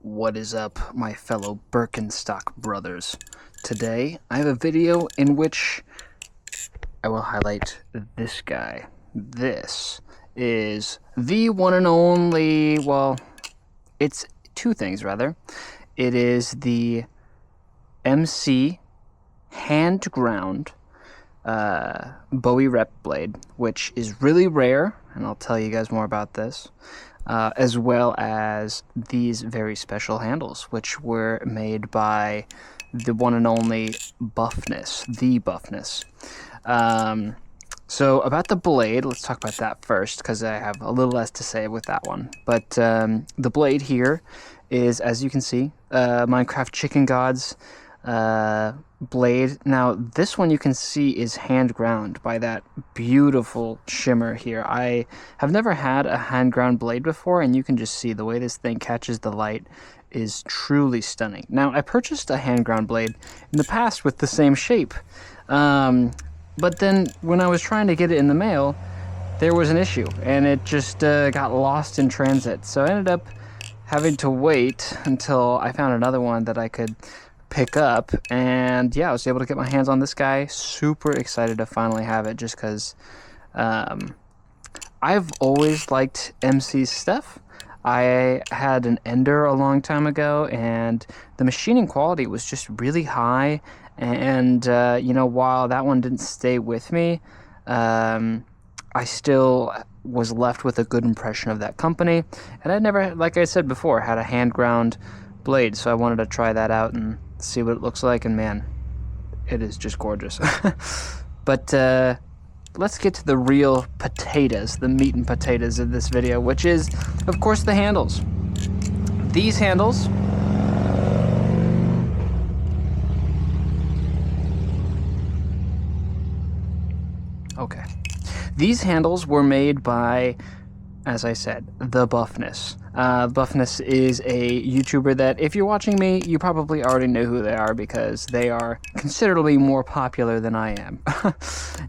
What is up, my fellow Birkenstock brothers? Today, I have a video in which I will highlight this guy. This is the one and only, well, it's two things, rather. It is the MC hand-ground Bowie rep blade, which is really rare, and I'll tell you guys more about this. As well as these very special handles, which were made by the one and only Buffness, the Buffness. So about the blade, let's talk about that first, because I have a little less to say with that one. But the blade here is, as you can see, Minecraft Chicken Gods blade. Now this one you can see is hand ground by that beautiful shimmer here. I have never had a hand ground blade before, and you can just see the way this thing catches the light is truly stunning. Now I purchased a hand ground blade in the past with the same shape, but then when I was trying to get it in the mail, there was an issue and it just got lost in transit. So I ended up having to wait until I found another one that I could pick up, and yeah, I was able to get my hands on this guy. Super excited to finally have it, just because I've always liked MC's stuff. I had an Ender a long time ago, and the machining quality was just really high, and while that one didn't stay with me, I still was left with a good impression of that company, and I'd never, like I said before, had a hand ground blade, so I wanted to try that out and see what it looks like, and man, it is just gorgeous. But let's get to the real potatoes, the meat and potatoes of this video, which is, of course, the handles. These handles These handles were made by, as I said, the Buffness. Buffness is a YouTuber that, if you're watching me, you probably already know who they are, because they are considerably more popular than I am.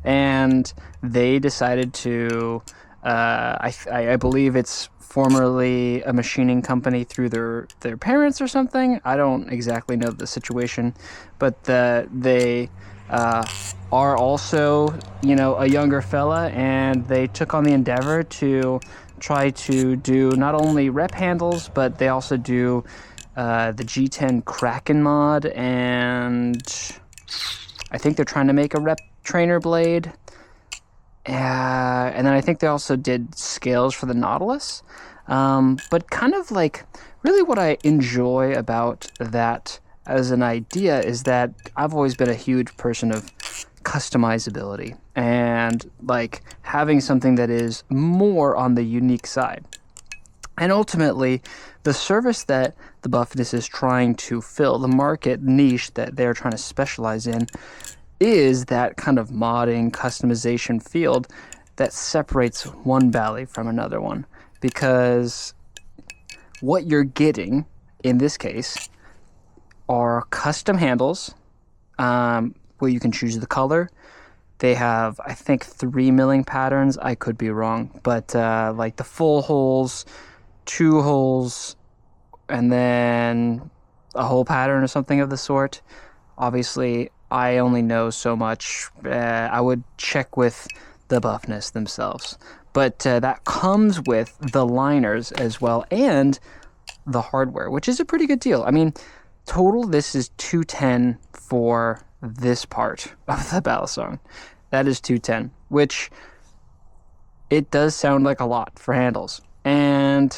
And they decided to, I believe it's formerly a machining company through their parents or something. I don't exactly know the situation, but they are also, a younger fella, and they took on the endeavor to try to do not only rep handles, but they also do the G10 Kraken mod, and I think they're trying to make a rep trainer blade. And then I think they also did scales for the Nautilus. But kind of like, really what I enjoy about that as an idea is that I've always been a huge person of customizability and like having something that is more on the unique side. And ultimately, the service that the Buffness is trying to fill, the market niche that they're trying to specialize in, is that kind of modding, customization field that separates one Bally from another one. Because what you're getting, in this case, are custom handles, where you can choose the color. They have, I think, 3 milling patterns. I could be wrong, but like the full holes, 2 holes, and then a whole pattern or something of the sort. Obviously, I only know so much. I would check with the Buffness themselves. But that comes with the liners as well, and the hardware, which is a pretty good deal. I mean, total, this is $210 for this part of the battle song. That is $210, which it does sound like a lot for handles. And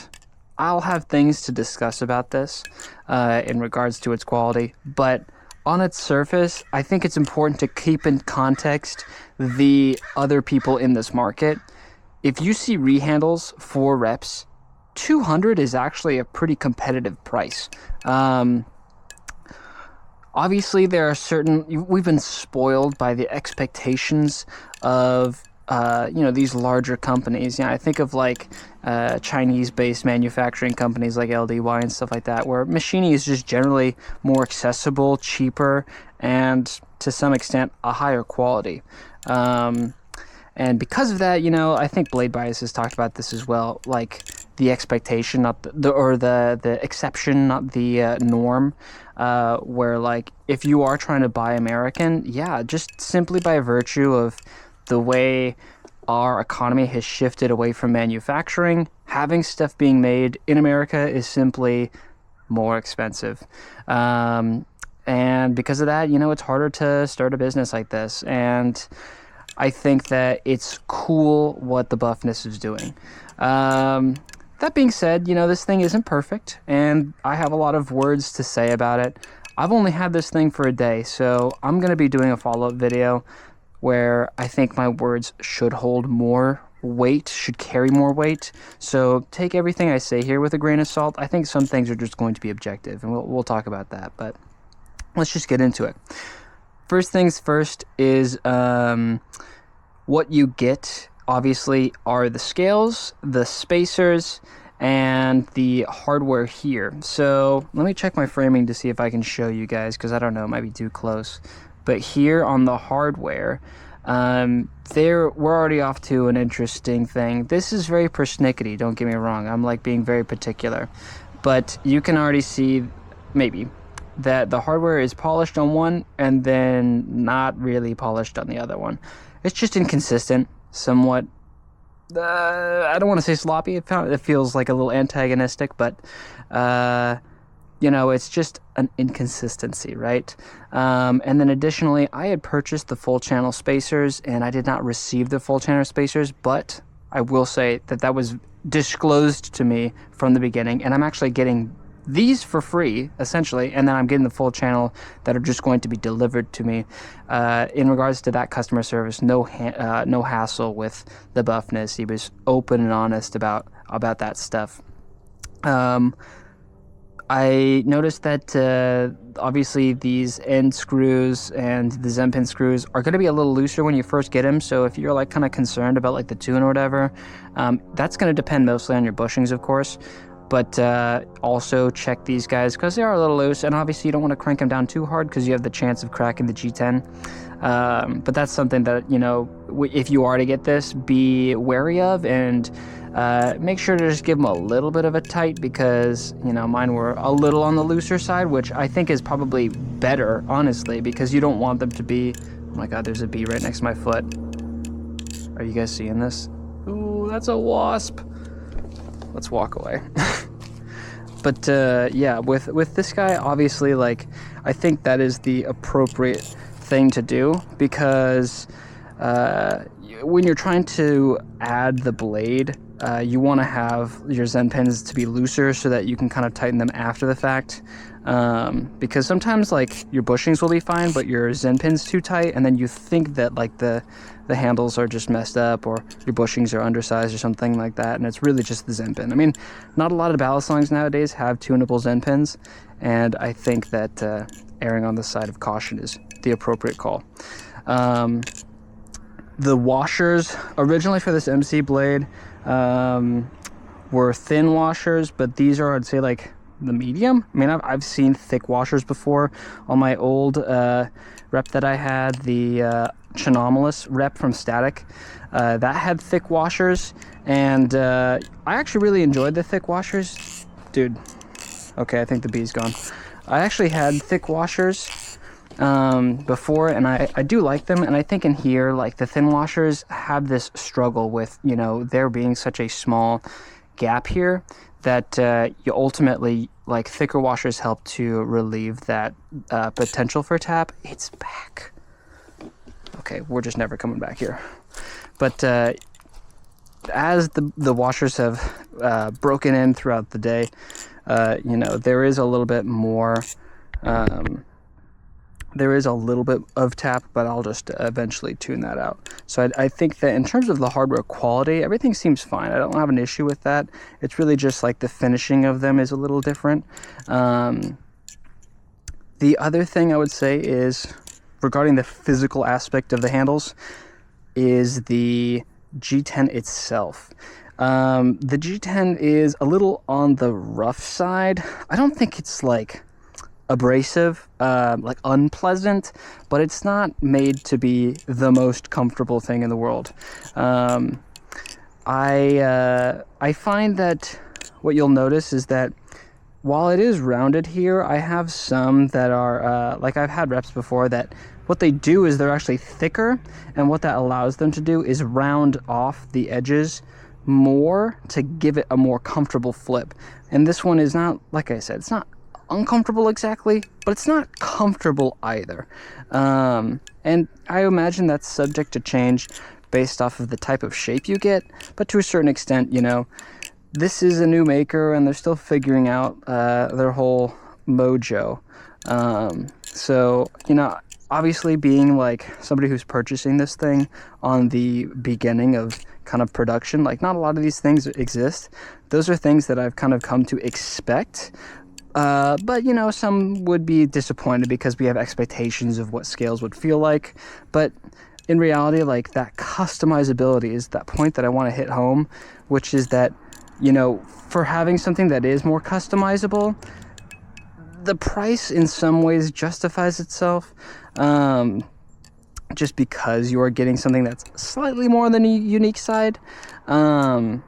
I'll have things to discuss about this in regards to its quality, but on its surface, I think it's important to keep in context the other people in this market. If you see rehandles for reps, $200 is actually a pretty competitive price. Obviously, there are we've been spoiled by the expectations of, these larger companies. I think of like Chinese-based manufacturing companies like LDY and stuff like that, where machining is just generally more accessible, cheaper, and to some extent a higher quality. And because of that, I think Blade Bias has talked about this as well. Like, the expectation, not the exception, not the norm. Where like if you are trying to buy American, yeah, just simply by virtue of the way our economy has shifted away from manufacturing, having stuff being made in America is simply more expensive. And because of that, it's harder to start a business like this. And I think that it's cool what the buffness is doing. That being said, this thing isn't perfect, and I have a lot of words to say about it. I've only had this thing for a day, so I'm going to be doing a follow-up video where I think my words should hold more weight, should carry more weight. So take everything I say here with a grain of salt. I think some things are just going to be objective, and we'll talk about that, but let's just get into it. First things first is what you get, obviously, are the scales, the spacers, and the hardware here. So let me check my framing to see if I can show you guys, because I don't know, it might be too close. But here on the hardware, we're already off to an interesting thing. This is very persnickety, don't get me wrong. I'm like being very particular. But you can already see, maybe, that the hardware is polished on one and then not really polished on the other one. It's just inconsistent, somewhat. I don't want to say sloppy. It feels like a little antagonistic, but it's just an inconsistency, right? And then additionally, I had purchased the full channel spacers, and I did not receive the full channel spacers, but I will say that was disclosed to me from the beginning, and I'm actually getting these for free, essentially, and then I'm getting the full channel that are just going to be delivered to me. In regards to that customer service, no hassle with the buffness. He was open and honest about that stuff. I noticed that obviously these end screws and the Zen pin screws are going to be a little looser when you first get them, so if you're like kind of concerned about like the tune or whatever, that's going to depend mostly on your bushings, of course. But also check these guys because they are a little loose, and obviously you don't want to crank them down too hard because you have the chance of cracking the G10. But that's something that, if you are to get this, be wary of, and make sure to just give them a little bit of a tight because, mine were a little on the looser side, which I think is probably better, honestly, because you don't want them to be... Oh my god, there's a bee right next to my foot. Are you guys seeing this? Ooh, that's a wasp. Let's walk away. But yeah, with this guy, obviously, like, I think that is the appropriate thing to do because when you're trying to add the blade, you want to have your Zen pins to be looser so that you can kind of tighten them after the fact. Because sometimes like your bushings will be fine, but your Zen pin's too tight, and then you think that like the handles are just messed up or your bushings are undersized or something like that, and it's really just the Zen pin. I mean, not a lot of ballast songs nowadays have tunable Zen pins, and I think that erring on the side of caution is the appropriate call. The washers originally for this MC blade were thin washers, but these are, I'd say, like the medium. I mean, I've seen thick washers before. On my old rep that I had, the Chinomalus rep from Static, that had thick washers, and I actually really enjoyed the thick washers. Dude, okay, I think the bee's gone. I actually had thick washers before, and I do like them, and I think in here, like, the thin washers have this struggle with, there being such a small gap here that you ultimately, like, thicker washers help to relieve that potential for tap. It's back. Okay, we're just never coming back here. But as the washers have broken in throughout the day, there is a little bit more... there is a little bit of tap, but I'll just eventually tune that out. So I think that in terms of the hardware quality, everything seems fine. I don't have an issue with that. It's really just like the finishing of them is a little different. The other thing I would say is, regarding the physical aspect of the handles, is the G10 itself. The G10 is a little on the rough side. I don't think it's like abrasive, like unpleasant, but it's not made to be the most comfortable thing in the world. I find that what you'll notice is that while it is rounded here, I have some that are, like I've had reps before that what they do is they're actually thicker, and what that allows them to do is round off the edges more to give it a more comfortable flip. And this one is not, like I said, it's not uncomfortable exactly, but it's not comfortable either. And I imagine that's subject to change based off of the type of shape you get, but to a certain extent, you know, this is a new maker and they're still figuring out their whole mojo. So, you know, obviously being like somebody who's purchasing this thing on the beginning of kind of production, like not a lot of these things exist. Those are things that I've kind of come to expect. But, you know, some would be disappointed because we have expectations of what scales would feel like. But in reality, like that customizability is that point that I want to hit home, which is that, you know, for having something that is more customizable, the price in some ways justifies itself, just because you are getting something that's slightly more on the unique side. I've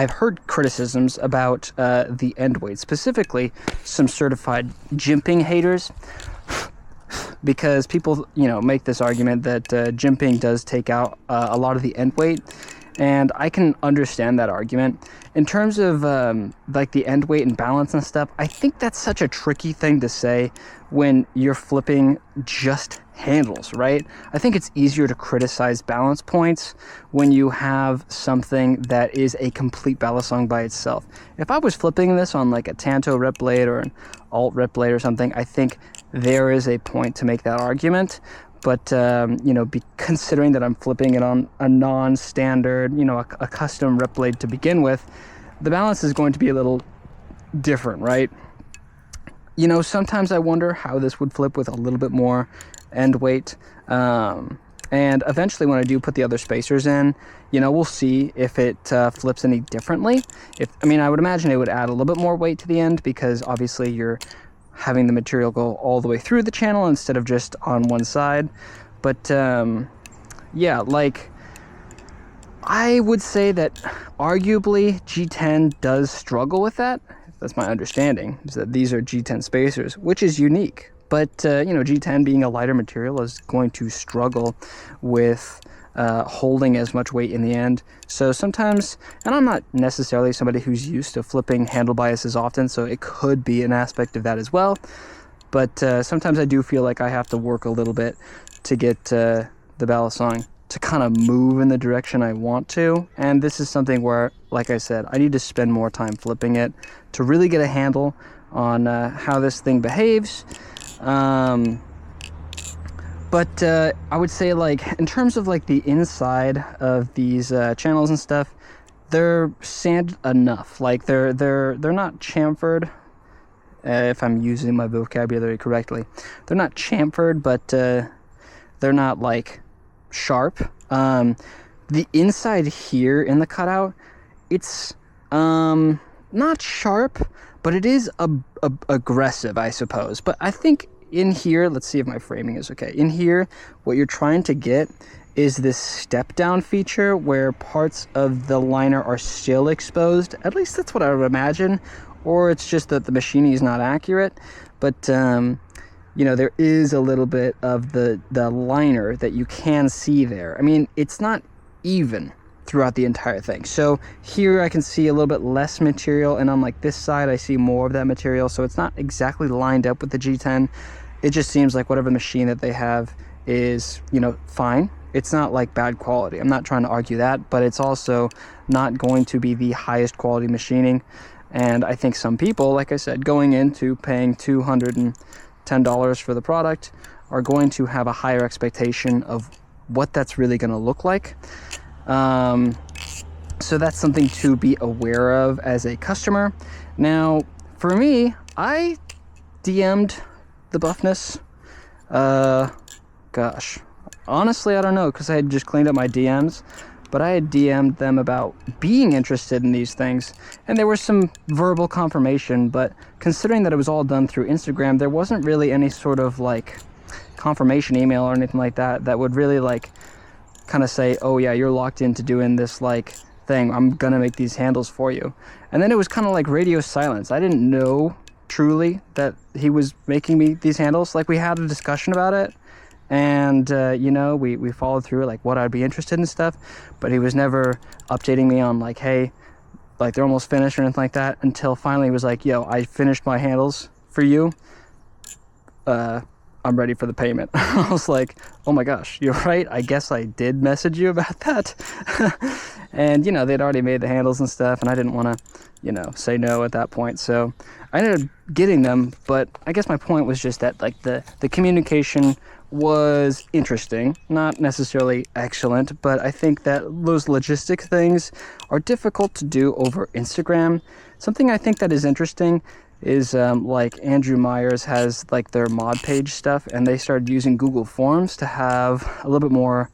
heard criticisms about the end weight, specifically some certified jimping haters, because people, you know, make this argument that jimping does take out a lot of the end weight. And I can understand that argument. In terms of like the end weight and balance and stuff, I think that's such a tricky thing to say when you're flipping just handles, right? I think it's easier to criticize balance points when you have something that is a complete balisong by itself. If I was flipping this on like a Tanto rep blade or an alt rep blade or something, I think there is a point to make that argument. But, you know, considering that I'm flipping it on a non-standard, you know, a custom rep blade to begin with, the balance is going to be a little different, right? You know, sometimes I wonder how this would flip with a little bit more end weight. And eventually when I do put the other spacers in, you know, we'll see if it flips any differently. I would imagine it would add a little bit more weight to the end because obviously you're having the material go all the way through the channel instead of just on one side. But yeah, like I would say that arguably G10 does struggle with that. That's my understanding, is that these are G10 spacers, which is unique. But you know, G10 being a lighter material is going to struggle with holding as much weight in the end. So sometimes, and I'm not necessarily somebody who's used to flipping handle biases often, so it could be an aspect of that as well. But sometimes I do feel like I have to work a little bit to get the balisong to kind of move in the direction I want to. And this is something where, like I said, I need to spend more time flipping it to really get a handle on how this thing behaves. But I would say, like, in terms of like the inside of these channels and stuff, they're sanded enough. Like they're not chamfered. If I'm using my vocabulary correctly, they're not chamfered, but they're not like sharp. The inside here in the cutout, it's not sharp, but it is aggressive, I suppose. But I think in here, let's see if my framing is okay. In here, what you're trying to get is this step down feature where parts of the liner are still exposed. At least that's what I would imagine. Or it's just that the machining is not accurate. But, you know, there is a little bit of the liner that you can see there. I mean, it's not even throughout the entire thing. So here I can see a little bit less material, and on like this side I see more of that material. So it's not exactly lined up with the G10. It just seems like whatever machine that they have is, you know, fine. It's not like bad quality. I'm not trying to argue that, but it's also not going to be the highest quality machining. And I think some people, like I said, going into paying $210 for the product are going to have a higher expectation of what that's really going to look like. So that's something to be aware of as a customer. Now, for me, I DM'd the buffness. Gosh, honestly, I don't know, because I had just cleaned up my DMs, but I had DM'd them about being interested in these things, and there was some verbal confirmation, but considering that it was all done through Instagram, there wasn't really any sort of like confirmation email or anything like that that would really like kind of say, oh yeah, you're locked into doing this like thing. I'm gonna make these handles for you. And then it was kind of like radio silence. I didn't know truly that he was making me these handles. Like, we had a discussion about it, and you know, we followed through like what I'd be interested in and stuff, but he was never updating me on like, hey, like they're almost finished or anything like that, until finally he was like, yo, I finished my handles for you, I'm ready for the payment. I was like, oh my gosh, you're right, I guess I did message you about that. And you know, they'd already made the handles and stuff, and I didn't want to, you know, say no at that point, so I ended up getting them. But I guess my point was just that like the communication was interesting, not necessarily excellent, but I think that those logistic things are difficult to do over Instagram. Something I think that is interesting is like Andrew Myers has like their mod page stuff, and they started using Google Forms to have a little bit more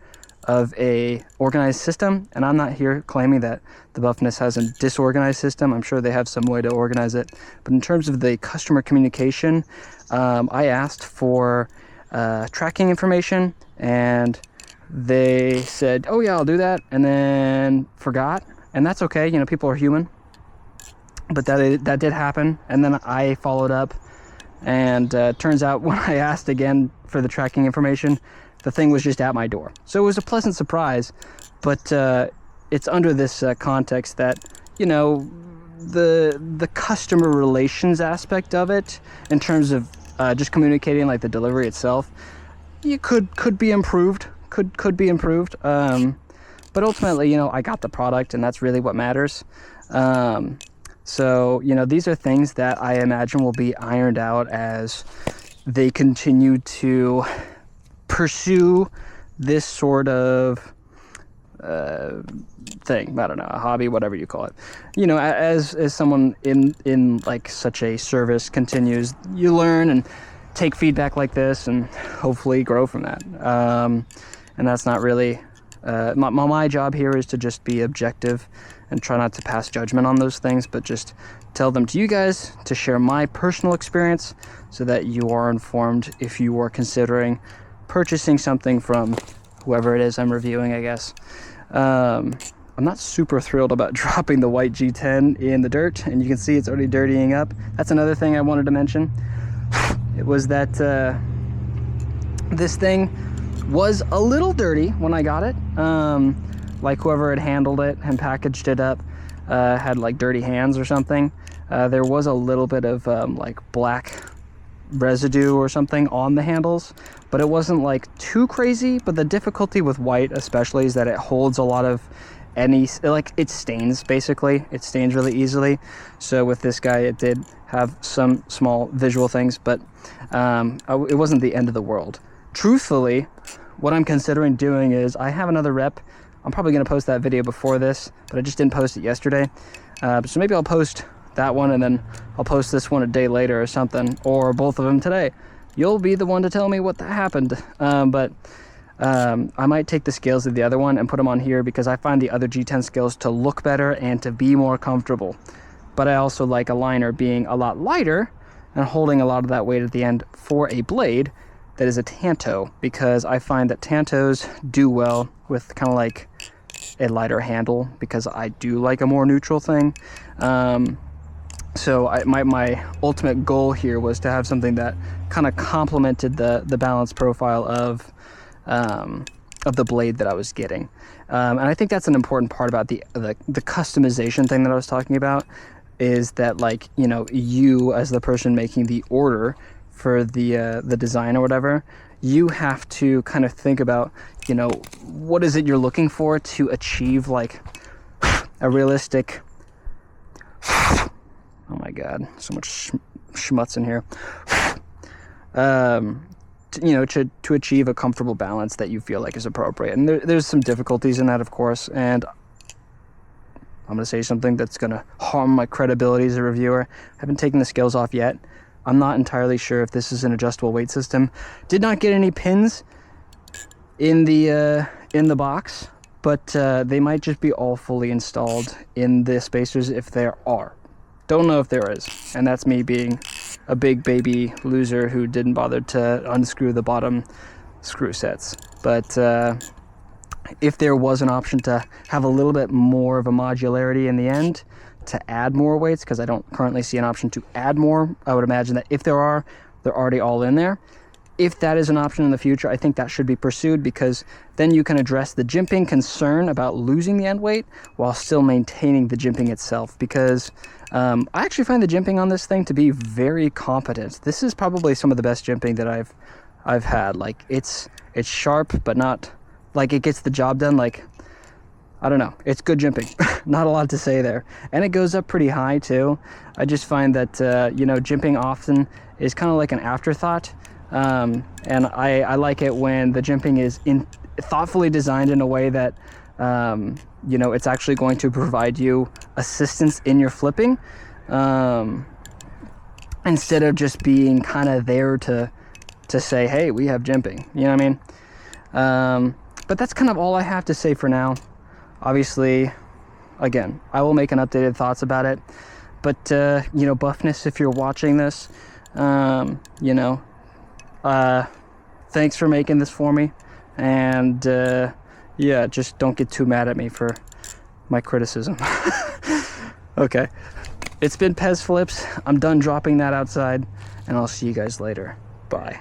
of a organized system. And I'm not here claiming that the buffness has a disorganized system. I'm sure they have some way to organize it, but in terms of the customer communication, I asked for tracking information, and they said, oh yeah, I'll do that, and then forgot. And that's okay, you know, people are human. But that did happen, and then I followed up, and turns out when I asked again for the tracking information, the thing was just at my door. So it was a pleasant surprise, but it's under this context that, you know, the customer relations aspect of it, in terms of just communicating like the delivery itself, you could be improved, could be improved. But ultimately, you know, I got the product, and that's really what matters. So, you know, these are things that I imagine will be ironed out as they continue to pursue this sort of thing. I don't know, a hobby, whatever you call it. You know, as someone in like such a service continues, you learn and take feedback like this, and hopefully grow from that. And that's not really my job here is to just be objective and try not to pass judgment on those things, but just tell them to you guys, to share my personal experience, so that you are informed if you are considering purchasing something from whoever it is I'm reviewing, I guess. I'm not super thrilled about dropping the white G10 in the dirt, and you can see it's already dirtying up. That's another thing I wanted to mention. It was that this thing was a little dirty when I got it. Like whoever had handled it and packaged it up had like dirty hands or something. There was a little bit of like black residue or something on the handles, but it wasn't like too crazy. But the difficulty with white especially is that it holds a lot of like it stains, basically. It stains really easily. So with this guy, it did have some small visual things, but it wasn't the end of the world. Truthfully, what I'm considering doing is, I have another rep. I'm probably going to post that video before this, but I just didn't post it yesterday. So maybe I'll post that one, and then I'll post this one a day later or something, or both of them today. You'll be the one to tell me what happened. But I might take the scales of the other one and put them on here, because I find the other G10 scales to look better and to be more comfortable. But I also like a liner being a lot lighter and holding a lot of that weight at the end for a blade that is a Tanto, because I find that Tantos do well with kind of like a lighter handle, because I do like a more neutral thing. So my ultimate goal here was to have something that kind of complemented the balance profile of the blade that I was getting. And I think that's an important part about the customization thing that I was talking about, is that, like, you know, you as the person making the order for the design or whatever, you have to kind of think about, you know, what is it you're looking for to achieve like a realistic, oh my god, so much schmutz in here, you know, to achieve a comfortable balance that you feel like is appropriate. And there's some difficulties in that, of course, and I'm going to say something that's going to harm my credibility as a reviewer. I haven't taken the scales off yet. I'm not entirely sure if this is an adjustable weight system. Did not get any pins in the box, but they might just be all fully installed in the spacers if there are. Don't know if there is, and that's me being a big baby loser who didn't bother to unscrew the bottom screw sets. But if there was an option to have a little bit more of a modularity in the end to add more weights, because I don't currently see an option to add more. I would imagine that if there are, they're already all in there. If that is an option in the future, I think that should be pursued, because then you can address the jimping concern about losing the end weight while still maintaining the jimping itself, because I actually find the jimping on this thing to be very competent. This is probably some of the best jimping that I've had. Like, it's sharp, but not, like, it gets the job done. Like, I don't know, it's good jimping. Not a lot to say there. And it goes up pretty high too. I just find that, you know, jimping often is kind of like an afterthought. And I like it when the jimping is thoughtfully designed in a way that, you know, it's actually going to provide you assistance in your flipping, instead of just being kind of there to say, hey, we have jimping, you know what I mean? But that's kind of all I have to say for now. Obviously, again, I will make an updated thoughts about it, but, you know, Buffness, if you're watching this, you know, thanks for making this for me, and yeah, just don't get too mad at me for my criticism. Okay, it's been Pez Flips. I'm done dropping that outside, and I'll see you guys later. Bye.